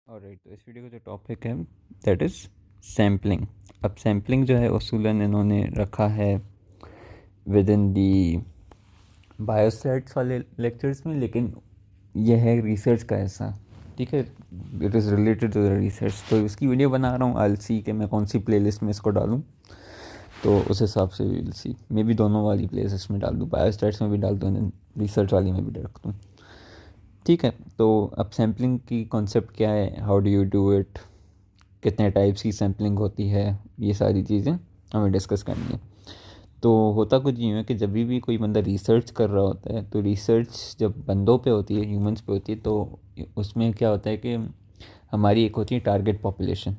Alright, तो इस video का जो टॉपिक है दैट इज़ सैम्पलिंग। अब सैम्पलिंग जो है उसूलन इन्होंने रखा है विद इन दी बायोस्टैट्स वाले लेक्चर्स में, लेकिन यह है रिसर्च का हिस्सा। ठीक है, it is related to the research, तो इसकी वीडियो बना रहा हूँ। आई विल सी कि मैं कौन सी प्लेलिस्ट में इसको डालूँ, तो उस हिसाब से विल सी मे बी दोनों वाली प्लेलिस्ट में डाल दूँ, बायोस्टैट्स में भी डाल दूँ, रिसर्च वाली में भी रख दूँ। ठीक है, तो अब सैम्पलिंग की कॉन्सेप्ट क्या है, how do you do it, कितने टाइप्स की सैम्पलिंग होती है, ये सारी चीज़ें हमें डिस्कस करनी है। तो होता कुछ यूँ है कि जब भी कोई बंदा रिसर्च कर रहा होता है, तो रिसर्च जब बंदों पे होती है, ह्यूमंस पे होती है, तो उसमें क्या होता है कि हमारी एक होती है टारगेट पॉपुलेशन।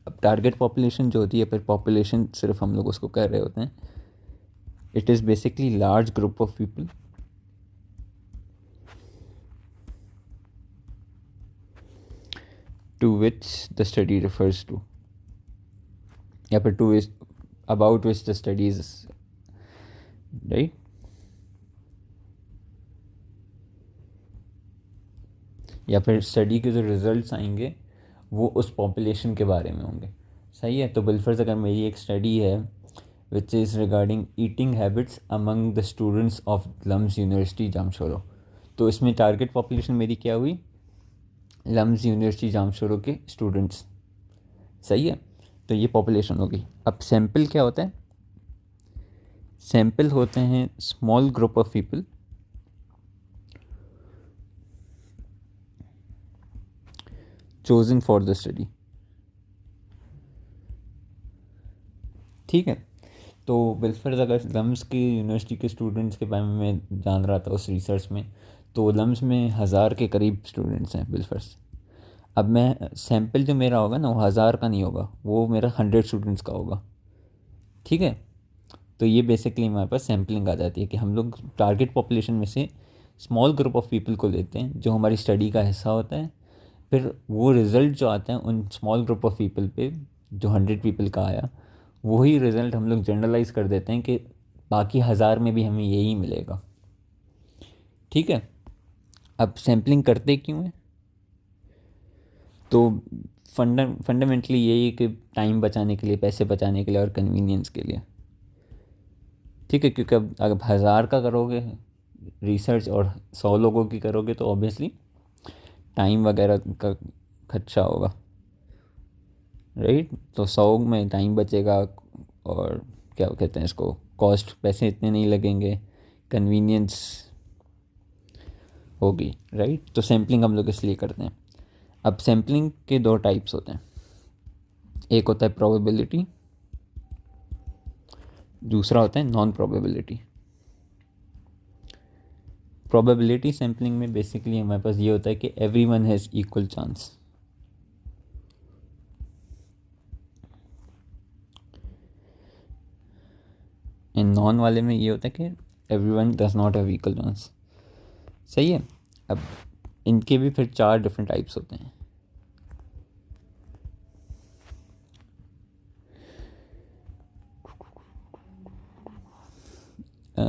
अब टारगेट पॉपुलेशन जो होती है, फिर पॉपुलेशन सिर्फ हम लोग उसको कह रहे होते हैं, it is basically large group of people to which the study refers to, या फिर to which about which the studies, right. या फिर स्टडी के जो रिजल्ट्स आएंगे वो उस पॉपुलेशन के बारे में होंगे। सही है, तो बिलफर्ज अगर मेरी एक स्टडी है which is regarding eating habits among the students of LUMS university Jamshoro, तो इसमें टारगेट पॉपुलेशन मेरी क्या हुई, लम्स यूनिवर्सिटी जामशोरो के स्टूडेंट्स। सही है, तो ये पॉपुलेशन होगी। अब सैम्पल क्या होता है, सैम्पल होते हैं small group of people chosen for the study. ठीक है, तो बिलफर्ज अगर लम्स की यूनिवर्सिटी के स्टूडेंट्स के बारे में मैं जान रहा था उस रिसर्च में, तो लम्स में 1000 के करीब स्टूडेंट्स हैं बिलफर्ज। अब मैं सैम्पल जो मेरा होगा ना, वो 1000 का नहीं होगा, वो मेरा 100 स्टूडेंट्स का होगा। ठीक है, तो ये बेसिकली हमारे पास सैम्पलिंग आ जाती है कि हम लोग टारगेट पॉपुलेशन में से स्मॉल ग्रुप ऑफ पीपल को लेते हैं जो हमारी स्टडी का हिस्सा होता है, फिर वो रिज़ल्ट जो आता है उन स्मॉल ग्रुप ऑफ पीपल पे, जो 100 पीपल का आया, वही रिज़ल्ट हम लोग जनरलाइज कर देते हैं कि बाकी 1000 में भी हमें यही मिलेगा। ठीक है, अब सैम्पलिंग करते क्यों है, तो फंडामेंटली यही है कि टाइम बचाने के लिए, पैसे बचाने के लिए और कन्वीनियंस के लिए। ठीक है, क्योंकि अब अगर 1000 का करोगे रिसर्च और 100 लोगों की करोगे तो ऑब्वियसली टाइम वगैरह का खर्चा होगा, राइट। तो 100 में टाइम बचेगा और क्या कहते हैं इसको, कॉस्ट, पैसे इतने नहीं लगेंगे, कन्वीनियंस होगी, राइट। तो सैम्पलिंग हम लोग इसलिए करते हैं। अब सैम्पलिंग के दो टाइप्स होते हैं, एक होता है प्रोबेबिलिटी, दूसरा होता है नॉन प्रोबेबिलिटी। प्रोबेबिलिटी सैम्पलिंग में बेसिकली हमारे पास ये होता है कि everyone has equal chance. In non वाले में ये होता है कि everyone does not have equal chance. सही है, अब इनके भी फिर 4 डिफरेंट टाइप्स होते हैं।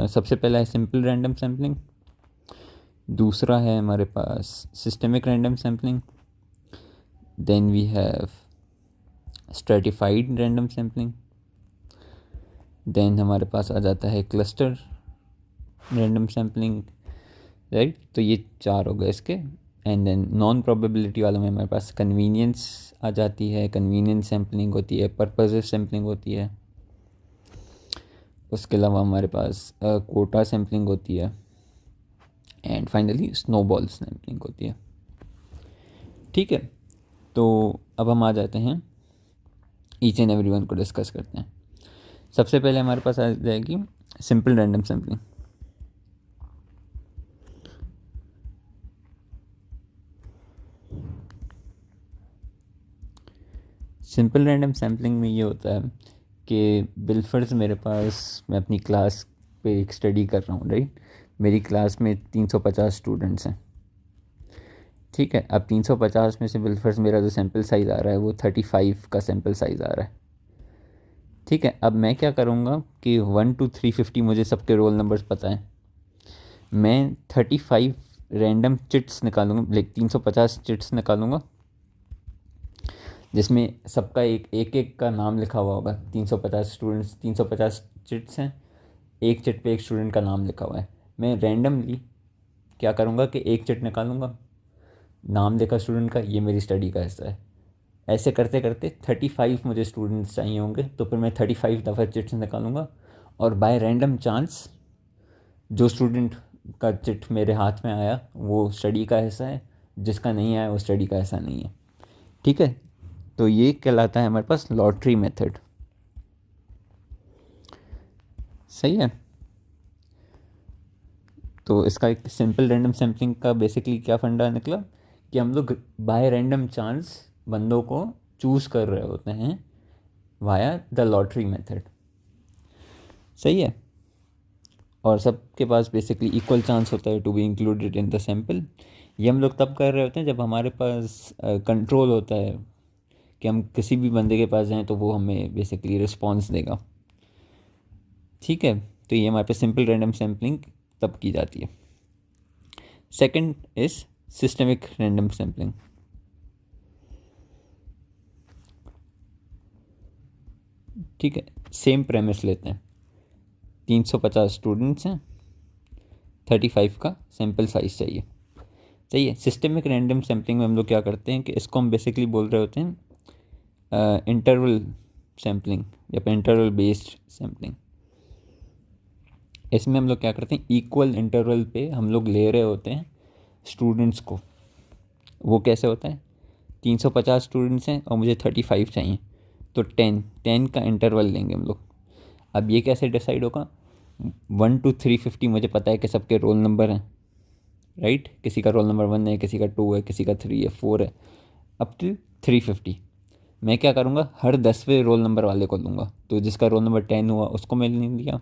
सबसे पहला है सिंपल रैंडम सैम्पलिंग, दूसरा है हमारे पास systemic random sampling, then we have stratified random sampling, then हमारे पास आ जाता है क्लस्टर रैंडम सैम्पलिंग, राइट। तो ये 4 हो गए इसके। एंड देन नॉन प्रोबेबिलिटी वाला में हमारे पास कन्वीनियंस आ जाती है, कन्वीनियंस सैम्पलिंग होती है, पर्पसिव सैम्पलिंग होती है, उसके अलावा हमारे पास कोटा सैम्पलिंग होती है, एंड फाइनली स्नोबॉल सैम्पलिंग होती है। ठीक है, तो अब हम आ जाते हैं ईच एंड एवरी वन को डिस्कस करते हैं। सबसे पहले हमारे पास आ जाएगी simple random sampling. Simple random sampling में ये होता है कि बिलफर्ज मेरे पास, मैं अपनी क्लास पे एक स्टडी कर रहा हूँ, राइट। मेरी क्लास में 350 स्टूडेंट्स हैं। ठीक है, अब 350 में से बिलफर्ज मेरा जो सैम्पल साइज़ आ रहा है वो 35 का सैम्पल साइज़ आ रहा है। ठीक है, अब मैं क्या करूँगा कि 1 to 350 मुझे सबके रोल नंबर्स पता है, मैं 35 रैंडम चिट्स निकालूंगा, लाइक 350 चिट्स निकालूंगा, जिसमें सबका एक एक एक का नाम लिखा हुआ होगा। 350 स्टूडेंट्स, 350 चिट्स हैं, एक चिट पे एक स्टूडेंट का नाम लिखा हुआ है। मैं रैंडमली क्या करूँगा कि एक चिट निकालूंगा, नाम देखा स्टूडेंट का, ये मेरी स्टडी का हिस्सा है। ऐसे करते करते 35 मुझे स्टूडेंट्स चाहिए होंगे, तो फिर मैं 35 दफ़ा चिट्स निकालूंगा, और बाय रैंडम चांस जो स्टूडेंट का चिट मेरे हाथ में आया वो स्टडी का हिस्सा है, जिसका नहीं आया वो स्टडी का हिस्सा नहीं है। ठीक है, तो ये कहलाता है हमारे पास लॉटरी मेथड। सही है। तो इसका एक सिंपल रैंडम सैम्पलिंग का बेसिकली क्या फंडा निकला कि हम लोग बाय रैंडम चांस बंदों को चूज़ कर रहे होते हैं वाया द लॉटरी मेथड। सही है। और सबके पास बेसिकली इक्वल चांस होता है to be included in the sample. ये हम लोग तब कर रहे होते हैं जब हमारे पास कंट्रोल होता है कि हम किसी भी बंदे के पास जाएं तो वो हमें बेसिकली रिस्पॉन्स देगा। ठीक है, तो ये हमारे पास सिंपल रैंडम सैम्पलिंग तब की जाती है। Second is systemic random sampling. ठीक है, सेम प्रेमिस लेते हैं, 350 स्टूडेंट्स हैं, 35 का सैम्पल साइज चाहिए। चाहिए सिस्टमिक रैंडम सैम्पलिंग में हम लोग क्या करते हैं कि इसको हम बेसिकली बोल रहे होते हैं इंटरवल सैम्पलिंग या फिर इंटरवल बेस्ड सैम्पलिंग। इसमें हम लोग क्या करते हैं, इक्वल इंटरवल पे हम लोग ले रहे होते हैं स्टूडेंट्स को। वो कैसे होता है, 350 स्टूडेंट्स हैं और मुझे 35 चाहिए, तो 10 का इंटरवल लेंगे हम लोग। अब ये कैसे डिसाइड होगा, 1 to 350 मुझे पता है कि सबके रोल नंबर हैं, राइट। किसी का रोल नंबर 1 है, किसी का 2 है, किसी का 3 है, 4 है, अप टू 350। मैं क्या करूँगा, हर 10वें रोल नंबर वाले को लूँगा। तो जिसका रोल नंबर 10 हुआ उसको मैंने लिया,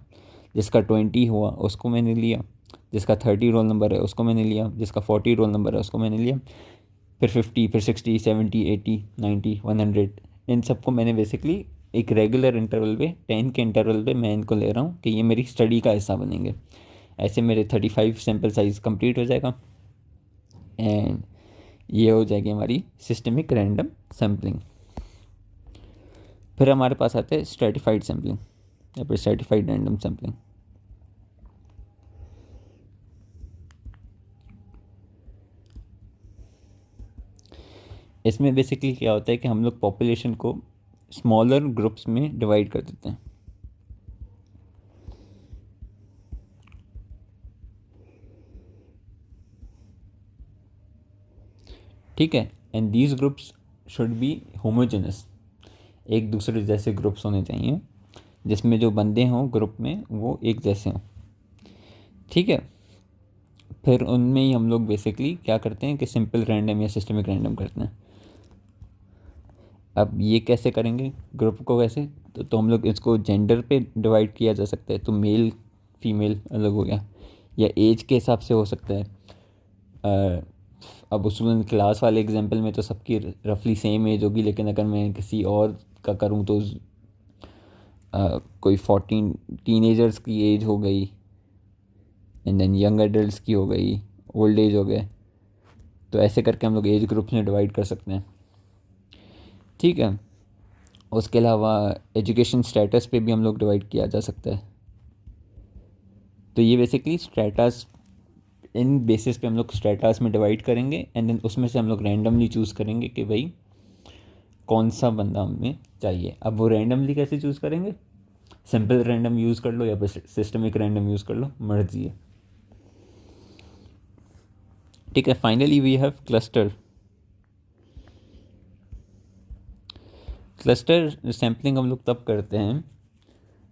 जिसका 20 हुआ उसको मैंने लिया, जिसका 30 रोल नंबर है उसको मैंने लिया, जिसका 40 रोल नंबर है उसको मैंने लिया, फिर 50, फिर 60, 70, 80, 90, 100, इन सबको मैंने बेसिकली एक रेगुलर इंटरवल पे, 10 के इंटरवल पे मैं इनको ले रहा हूँ कि ये मेरी स्टडी का हिस्सा बनेंगे। ऐसे मेरे 35 सैम्पल साइज कंप्लीट हो जाएगा एंड ये हो जाएगी हमारी सिस्टमिक रैंडम सैम्पलिंग। फिर हमारे पास आते हैं स्ट्रेटिफाइड सैम्पलिंग या फिर स्ट्रेटिफाइड रैंडम सैम्पलिंग। इसमें बेसिकली क्या होता है कि हम लोग पॉपुलेशन को स्मॉलर ग्रुप्स में डिवाइड कर देते हैं। ठीक है, and these groups should be homogeneous, एक दूसरे जैसे ग्रुप्स होने चाहिए जिसमें जो बंदे हों ग्रुप में वो एक जैसे हों। ठीक है, फिर उनमें ही हम लोग बेसिकली क्या करते हैं कि सिंपल रैंडम या सिस्टमिक रैंडम करते हैं। अब ये कैसे करेंगे ग्रुप को, कैसे, तो हम लोग इसको जेंडर पे डिवाइड किया जा सकता है, तो मेल फीमेल अलग हो गया, या एज के हिसाब से हो सकता है। अब उसूलन क्लास वाले एग्जांपल में तो सबकी रफली सेम एज होगी, लेकिन अगर मैं किसी और का करूँ तो कोई 14 टीनेजर्स की एज हो गई, एंड देन यंग एडल्ट्स की हो गई, ओल्ड एज हो गए, तो ऐसे करके हम लोग एज ग्रुप्स में डिवाइड कर सकते हैं। ठीक है, उसके अलावा एजुकेशन स्टेटस पे भी हम लोग डिवाइड किया जा सकता है। तो ये बेसिकली स्ट्रेटास, इन बेसिस पे हम लोग स्ट्रेटास में डिवाइड करेंगे एंड देन उसमें से हम लोग रैंडमली चूज़ करेंगे कि भाई कौन सा बंदा हमें चाहिए। अब वो रैंडमली कैसे चूज़ करेंगे, सिंपल रैंडम यूज़ कर लो या फिर सिस्टमिक रैंडम यूज़ कर लो, मर्जी है। ठीक है, finally we have cluster. Cluster sampling हम लोग तब करते हैं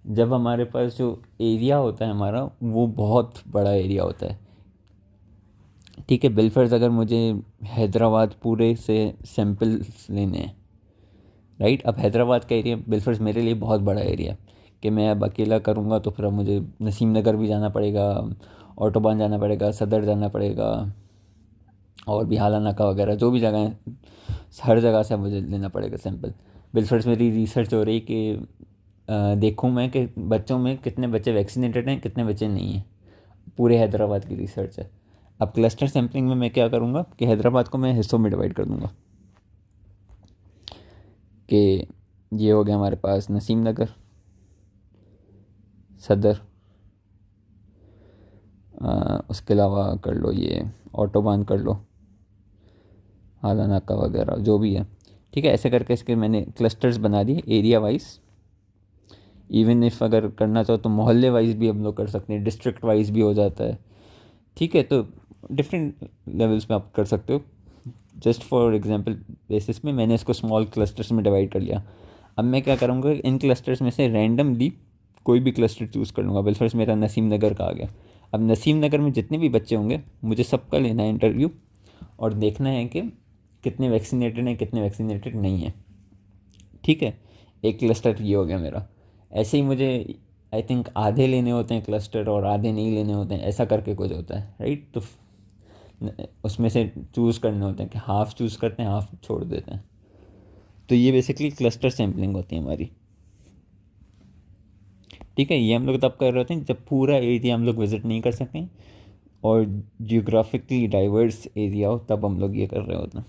जब हमारे पास जो एरिया होता है हमारा वो बहुत बड़ा एरिया होता है। ठीक है, बिलफर्स अगर मुझे हैदराबाद पूरे से सैम्पल्स लेने हैं, राइट। अब हैदराबाद का एरिया बिलफर्स मेरे लिए बहुत बड़ा एरिया है कि मैं अब अकेला करूँगा तो फिर अब मुझे नसीम नगर भी जाना पड़ेगा, ऑटोबान जाना पड़ेगा, सदर जाना पड़ेगा, और भी हाला नाका वगैरह जो भी जगह हैं, हर जगह से मुझे लेना पड़ेगा सैंपल। बिलफर्स मेरी रिसर्च हो रही कि देखूँ मैं कि बच्चों में कितने बच्चे वैक्सीनेटेड हैं, कितने बच्चे नहीं हैं, पूरे हैदराबाद की रिसर्च है। अब क्लस्टर सैम्पलिंग में मैं क्या करूँगा कि हैदराबाद को मैं हिस्सों में डिवाइड कर दूँगा। कि ये हो गया हमारे पास नसीम नगर, सदर, उसके अलावा कर लो ये ऑटोबान कर लो, आला नाका वगैरह जो भी है। ठीक है, ऐसे करके इसके मैंने क्लस्टर्स बना दिए एरिया वाइज। इवन इफ़ अगर करना चाहो तो मोहल्ले वाइज भी हम लोग कर सकते हैं, डिस्ट्रिक्ट वाइज भी हो जाता है। ठीक है, तो डिफरेंट लेवल्स पे आप कर सकते हो। जस्ट फॉर एग्जांपल बेसिस में मैंने इसको स्मॉल क्लस्टर्स में डिवाइड कर लिया। अब मैं क्या करूँगा, इन क्लस्टर्स में से रैंडमली कोई भी क्लस्टर चूज़ कर लूँगा। वेल फर्स्ट मेरा नसीम नगर का आ गया। अब नसीम नगर में जितने भी बच्चे होंगे मुझे सबका लेना है इंटरव्यू और देखना है कि कितने वैक्सीनेटेड हैं, कितने वैक्सीनेटेड नहीं हैं। ठीक है, एक क्लस्टर ये हो गया मेरा। ऐसे ही मुझे आई थिंक आधे लेने होते हैं क्लस्टर और आधे नहीं लेने होते हैं, ऐसा करके कुछ होता है, राइट। तो उसमें से चूज़ करने होते हैं कि हाफ़ चूज़ करते हैं, हाफ़ छोड़ देते हैं। तो ये बेसिकली क्लस्टर सैम्पलिंग होती है हमारी। ठीक है, ये हम लोग तब कर रहे होते हैं जब पूरा एरिया हम लोग विज़िट नहीं कर सकें और जियोग्राफिकली डाइवर्स एरिया हो, तब हम लोग ये कर रहे होते हैं।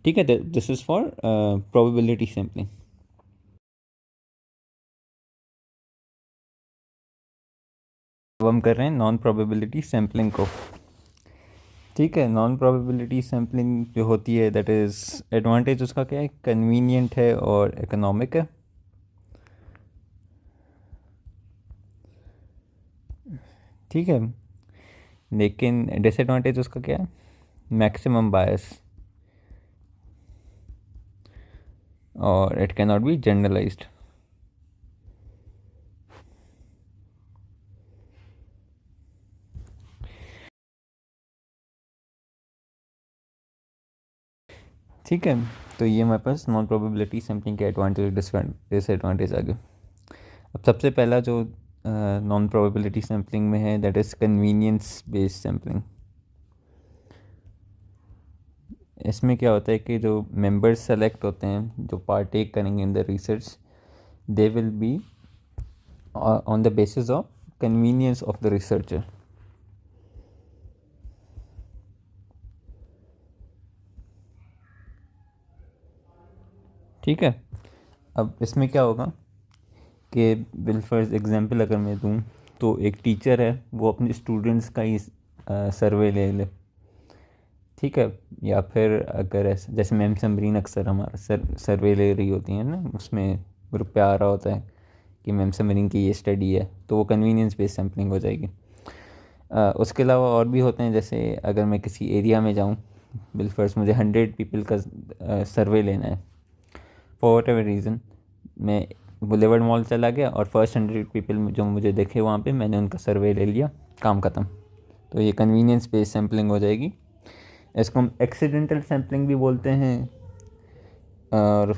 ठीक है, this is for probability sampling. अब हम कर रहे हैं नॉन प्रोबेबिलिटी सैम्पलिंग को। ठीक है, नॉन प्रोबेबिलिटी सैम्पलिंग जो होती है दैट इज़ एडवांटेज उसका क्या है, कन्वीनियंट है और इकोनॉमिक है। ठीक है, लेकिन डिसएडवांटेज उसका क्या है, मैक्सिमम बायस और it can not be generalized. ठीक है, तो ये हमारे पास नॉन प्रोबेबिलिटी सैम्पलिंग के एडवांटेज डिसएडवांटेज आ गए। अब सबसे पहला जो नॉन प्रोबेबिलिटी सैम्पलिंग में है that is convenience based sampling. इसमें क्या होता है कि जो मेंबर्स सेलेक्ट होते हैं जो पार्टेक करेंगे in the research, they will be on the basis of convenience of the researcher. ठीक है, अब इसमें क्या होगा कि बिल फर्ज एग्जांपल अगर मैं दूँ तो एक टीचर है वो अपने स्टूडेंट्स का ही सर्वे ले ले। ठीक है, या फिर अगर ऐसे जैसे मैम समरीन अक्सर हमारा सर्वे ले रही होती हैं ना, उसमें ग्रुप पे आ रहा होता है कि मैम समरीन की ये स्टडी है, तो वो कन्वीनियंस बेस्ड सैम्पलिंग हो जाएगी। उसके अलावा और भी होते हैं, जैसे अगर मैं किसी एरिया में जाऊँ, बिल फर्स्ट मुझे 100 पीपल का सर्वे लेना है फॉर वट एवर रीज़न, मैं बुलेवर्ड मॉल चला गया और फर्स्ट 100 पीपल जो मुझे देखे वहाँ पे मैंने उनका सर्वे ले लिया, काम ख़त्म। तो ये कन्वीनियंस बेस्ड सैम्पलिंग हो जाएगी। इसको हम एक्सीडेंटल सैम्पलिंग भी बोलते हैं। और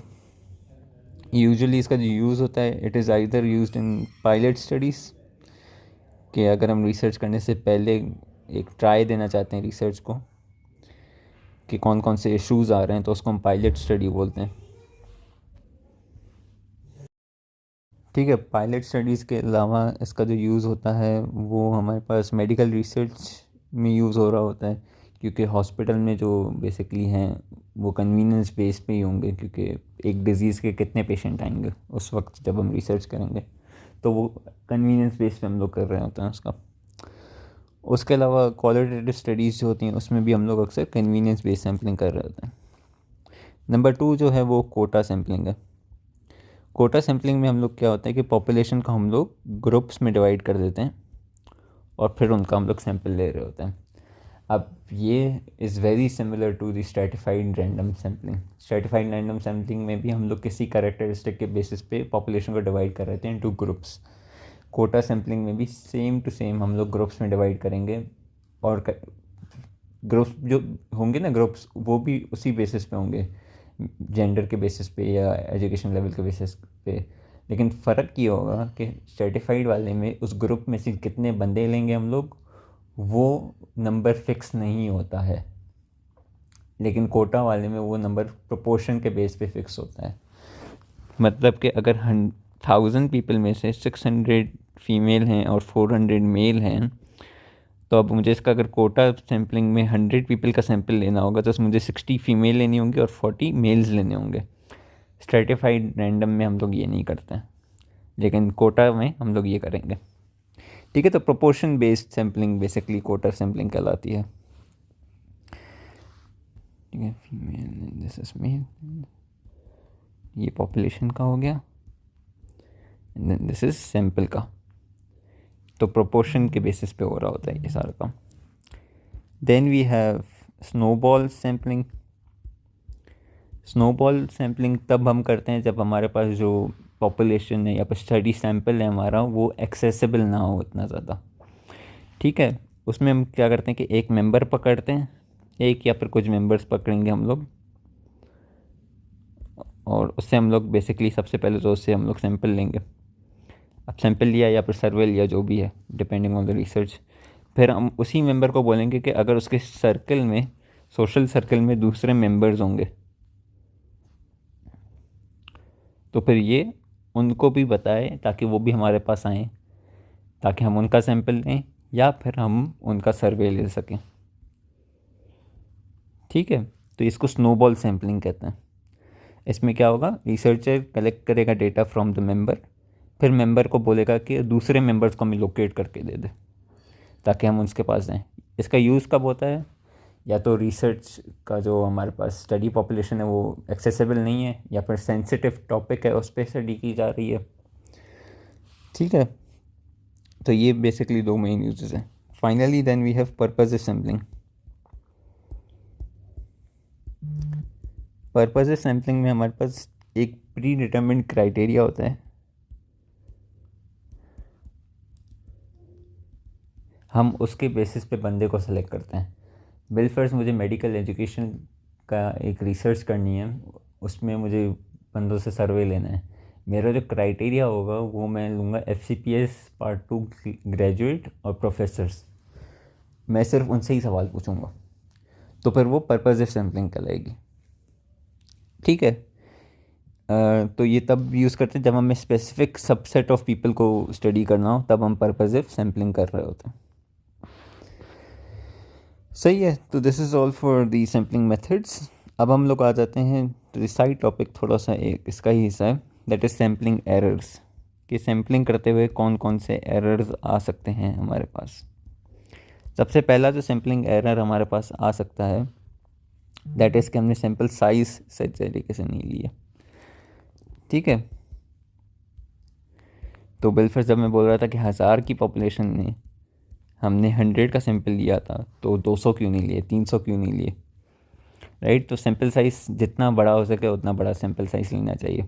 यूजुअली इसका जो यूज़ होता है it is either used in pilot studies, कि अगर हम रिसर्च करने से पहले एक ट्राई देना चाहते हैं रिसर्च को कि कौन कौन से इश्यूज़ आ रहे हैं, तो उसको हम पायलट स्टडी बोलते हैं। ठीक है, पायलट स्टडीज़ के अलावा इसका जो यूज़ होता है वो हमारे पास मेडिकल रिसर्च में यूज़ हो रहा होता है, क्योंकि हॉस्पिटल में जो बेसिकली हैं वो कन्वीनियंस बेस पे ही होंगे, क्योंकि एक डिज़ीज़ के कितने पेशेंट आएंगे उस वक्त जब हम रिसर्च करेंगे, तो वो कन्वीनियंस बेस पे हम लोग कर रहे होते हैं उसका। उसके अलावा क्वालिटेटिव स्टडीज़ जो होती हैं उसमें भी हम लोग अक्सर कन्वीनियंस बेस्ड सैम्पलिंग कर रहे होते हैं। नंबर 2 जो है वो कोटा सैम्पलिंग है। कोटा सैम्पलिंग में हम लोग क्या होता है कि पॉपुलेशन को हम लोग ग्रुप्स में डिवाइड कर देते हैं और फिर उनका हम लोग सैंपल ले रहे होते हैं। अब ये is very similar to the stratified random sampling. Stratified random sampling में भी हम लोग किसी कैरेक्टरिस्टिक के बेसिस पे पॉपुलेशन को डिवाइड कर रहे थे इनटू ग्रुप्स। कोटा सैम्पलिंग में भी सेम टू सेम हम लोग ग्रुप्स में डिवाइड करेंगे और ग्रुप्स जो होंगे ना, ग्रुप्स वो भी उसी बेसिस पे होंगे, जेंडर के बेसिस पे या एजुकेशन लेवल के बेसिस पे। लेकिन फ़र्क ये होगा कि सर्टिफाइड वाले में उस ग्रुप में से कितने बंदे लेंगे हम लोग, वो नंबर फिक्स नहीं होता है, लेकिन कोटा वाले में वो नंबर प्रोपोर्शन के बेस पे फिक्स होता है। मतलब कि अगर 1000 पीपल में से 600 फीमेल हैं और 400 मेल हैं, तो अब मुझे इसका अगर कोटा सैम्पलिंग में 100 पीपल का सैंपल लेना होगा तो मुझे 60 फीमेल लेनी होंगी और 40 मेल्स लेने होंगे। स्ट्रेटिफाइड रैंडम में हम लोग ये नहीं करते हैं, लेकिन कोटा में हम लोग ये करेंगे। ठीक है, तो proportion based sampling basically quota sampling कहलाती है। ठीक है, फीमेल दिस इज मेल, ये पॉपुलेशन का हो गया, and then this is sample का। तो प्रोपोर्शन के बेसिस पे हो रहा होता है ये सारा काम। Then we have snowball sampling. Snowball sampling तब हम करते हैं जब हमारे पास जो पॉपुलेशन है या फिर स्टडी सैम्पल है हमारा, वो एक्सेसिबल ना हो इतना ज़्यादा। ठीक है, उसमें हम क्या करते हैं कि एक मेंबर पकड़ते हैं, एक या फिर कुछ मेंबर्स पकड़ेंगे हम लोग, और उससे हम लोग बेसिकली सबसे पहले तो उससे हम लोग सैंपल लेंगे। अब सैंपल लिया या फिर सर्वे लिया, जो भी है डिपेंडिंग ऑन द रिसर्च, फिर हम उसी मेंबर को बोलेंगे कि अगर उसके सर्कल में, सोशल सर्कल में दूसरे मेंबर्स होंगे तो फिर ये उनको भी बताए ताकि वो भी हमारे पास आएँ, ताकि हम उनका सैंपल लें या फिर हम उनका सर्वे ले सकें। ठीक है, तो इसको स्नोबॉल सैम्पलिंग कहते हैं। इसमें क्या होगा, रिसर्चर कलेक्ट करेगा डेटा फ्रॉम द मेंबर, फिर मेंबर को बोलेगा कि दूसरे मेंबर्स को हमें लोकेट करके दे दे ताकि हम उसके पास जाएँ। इसका यूज़ कब होता है, या तो रिसर्च का जो हमारे पास स्टडी पॉपुलेशन है वो एक्सेसिबल नहीं है, या फिर सेंसिटिव टॉपिक है उस पर स्टडी की जा रही है। ठीक है, तो ये बेसिकली दो मेन यूजेस हैं। Finally then we have purpose sampling. Purpose sampling में हमारे पास एक प्री डिटर्मिन्ड क्राइटेरिया होता है। हम उसके बेसिस पे बंदे को सेलेक्ट करते हैं। बिल फर्स्ट मुझे मेडिकल एजुकेशन का एक रिसर्च करनी है, उसमें मुझे बंदों से सर्वे लेना है। मेरा जो क्राइटेरिया होगा वो मैं लूँगा FCPS पार्ट 2 ग्रेजुएट और प्रोफेसर्स। मैं सिर्फ उनसे ही सवाल पूछूंगा, तो फिर वो पर्पसिव सैम्पलिंग कहलाएगी। ठीक है, तो ये तब यूज़ करते हैं जब हमें स्पेसिफिक सबसेट ऑफ पीपल को स्टडी करना हो, तब हम पर्पसिव सैम्पलिंग कर रहे होते हैं। सही है, तो this is all for the sampling methods. अब हम लोग आ जाते हैं तो साइड टॉपिक थोड़ा सा एक इसका ही हिस्सा है, दैट इज़ सैम्पलिंग एरर्स। कि सैम्पलिंग करते हुए कौन कौन से एरर्स आ सकते हैं हमारे पास। सबसे पहला जो सैम्पलिंग एरर हमारे पास आ सकता है, दैट इज़ कि हमने सैम्पल साइज़ सही तरीके से नहीं लिया। ठीक है, तो बिलफर जब मैं बोल रहा था कि 1000 की पॉपुलेशन में हमने 100 का सैंपल लिया था, तो 200 क्यों नहीं लिए, 300 क्यों नहीं लिए, राइट। तो सैंपल साइज़ जितना बड़ा हो सके उतना बड़ा सैंपल साइज़ लेना चाहिए।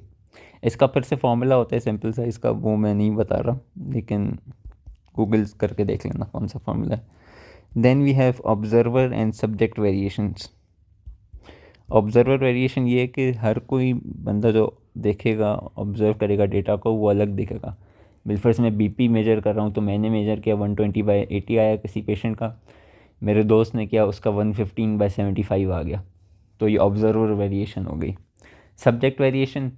इसका फिर से फॉर्मूला होता है सैंपल साइज़ का, वो मैं नहीं बता रहा, लेकिन गूगल करके देख लेना कौन सा फॉर्मूला है। Then we have observer and subject variations. Observer variation ये है कि हर कोई बंदा जो देखेगा, ऑब्जर्व करेगा डेटा को, वो अलग दिखेगा। बिलफर्स मैं BP मेजर कर रहा हूँ, तो मैंने मेजर किया 120/80 आया किसी पेशेंट का, मेरे दोस्त ने किया उसका 115/75 आ गया। तो ये ऑब्जर्वर वेरिएशन हो गई। सब्जेक्ट वेरिएशन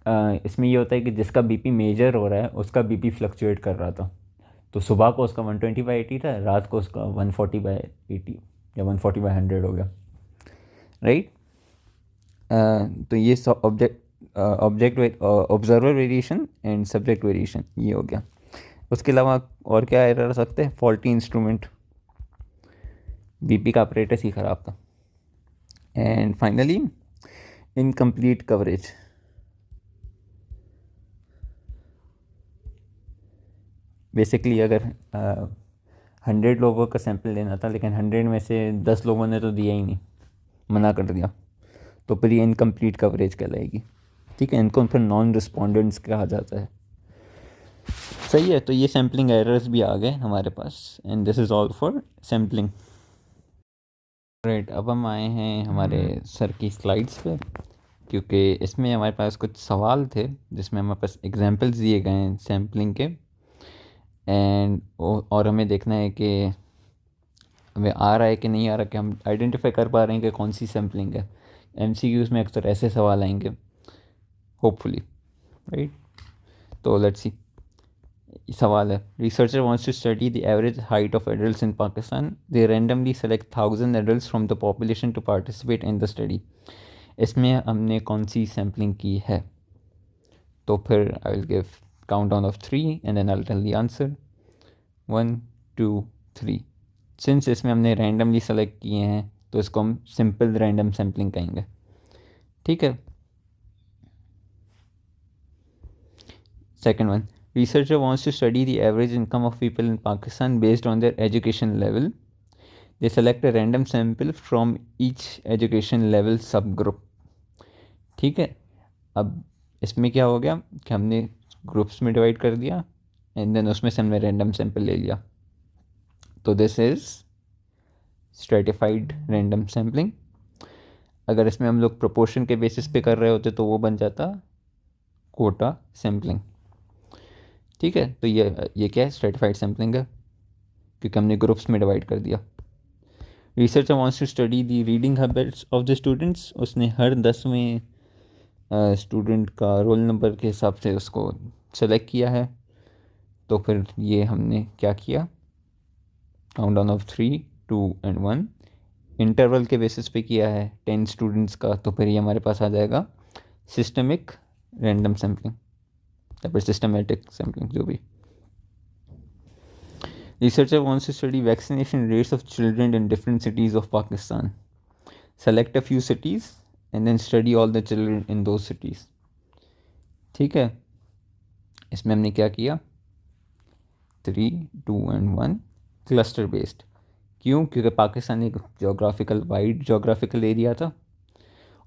इसमें ये होता है कि जिसका BP मेजर हो रहा है उसका BP फ्लक्चुएट कर रहा था, तो सुबह को उसका 120/80 था, रात को उसका 140/80 या 140/100 हो गया, राइट। तो ये observer variation and subject variation ये हो गया। उसके अलावा और क्या एरर आ सकते हैं, फॉल्टी इंस्ट्रूमेंट, BP का अपरेटस ही ख़राब था। And finally incomplete coverage. Basically अगर 100 लोगों का सैंपल लेना था, लेकिन 100 में से 10 लोगों ने तो दिया ही नहीं, मना कर दिया, तो फिर ये इनकम्प्लीट कवरेज कहलाएगी। ठीक है, इनको फिर नॉन रिस्पोंडेंट्स कहा जाता है। सही है, तो ये सैम्पलिंग एरर्स भी आ गए हमारे पास, and this is all for sampling. Right, अब हम आए हैं हमारे सर की स्लाइड्स पे, क्योंकि इसमें हमारे पास कुछ सवाल थे जिसमें हमारे पास एग्जांपल्स दिए गए हैं सैम्पलिंग के, एंड और हमें देखना है कि हमें आ रहा है कि नहीं आ रहा, कि हम आइडेंटिफाई कर पा रहे हैं कि कौन सी सैम्पलिंग है। MCQs में अक्सर ऐसे सवाल आएंगे होपफुली, राइट। तो लेट्स सी, सवाल है, researcher wants to study the average height of adults in Pakistan, they randomly select 1000 adults from the population to participate in the study इसमें हमने कौन सी सैम्पलिंग की है। तो फिर I will give count down of 3 and then I will tell the answer 1 2 3। Since इसमें हमने रैंडमली सेलेक्ट किए हैं तो इसको हम सिंपल रैंडम सैम्पलिंग कहेंगे। ठीक है। Second one, researcher wants to study the average income of people in Pakistan based on their education level. They select a random sample from each education level subgroup. ठीक है। अब इसमें क्या हो गया कि हमने ग्रुप्स में डिवाइड कर दिया एंड देन उसमें से हमने रैंडम सैंपल ले लिया। तो this is stratified random sampling. अगर इसमें हम लोग प्रोपोर्शन के बेसिस पे कर रहे होते तो वो बन जाता कोटा सैम्पलिंग। ठीक है। तो ये क्या है, स्ट्रेटिफाइड सैम्पलिंग है क्योंकि हमने ग्रुप्स में डिवाइड कर दिया। Researcher wants to study the reading habits of the students. उसने हर 10वें स्टूडेंट का रोल नंबर के हिसाब से उसको सेलेक्ट किया है। तो फिर ये हमने क्या किया, count down of 3 2 and 1 interval के बेसिस पे किया है 10 स्टूडेंट्स का। तो फिर ये हमारे पास आ जाएगा सिस्टमिक रैंडम सैम्पलिंग या फिर सिस्टमेटिक सैम्पलिंग, जो भी। Researcher wants to study vaccination rates of children in different cities of Pakistan. Select a few cities and then study all the children in those cities. ठीक है। इसमें हमने क्या किया, 3 2 एंड 1 क्लस्टर बेस्ड। क्यों? क्योंकि पाकिस्तान एक वाइड जोग्राफिकल एरिया था।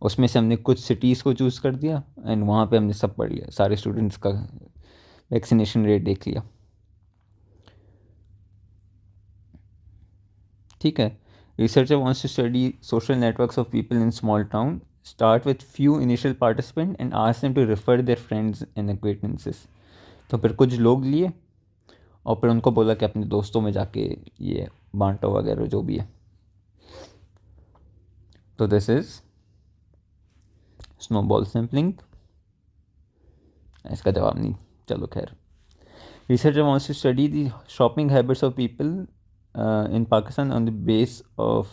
उसमें से हमने कुछ सिटीज़ को चूज़ कर दिया एंड वहाँ पे हमने सब पढ़ लिया, सारे स्टूडेंट्स का वैक्सीनेशन रेट देख लिया। ठीक है। Researcher wants to study social networks of people in small town. Start with few initial participant and ask them to refer their friends and acquaintances. तो फिर कुछ लोग लिए और फिर उनको बोला कि अपने दोस्तों में जाके ये बांटो वगैरह जो भी है। तो दिस इज स्नोबॉल सैम्पलिंग। इसका जवाब नहीं, चलो खैर। Researcher wants to study the shopping habits of people in Pakistan on the base of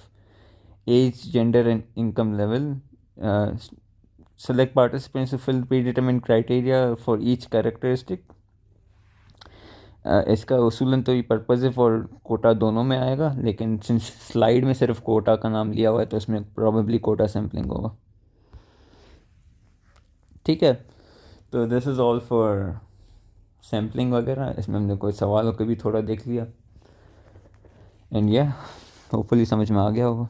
age, gender and income level. Select participants who fill predetermined criteria for each characteristic. इसका उसूलन तो ये पर्पज़िव और कोटा दोनों में आएगा, लेकिन स्लाइड में सिर्फ कोटा का नाम लिया हुआ है तो इसमें प्रॉबेबली कोटा सैम्पलिंग होगा। ठीक है। तो this is all for sampling वगैरह। इसमें हमने कोई सवाल हो के भी थोड़ा देख लिया एंड या होपफुली समझ में आ गया होगा।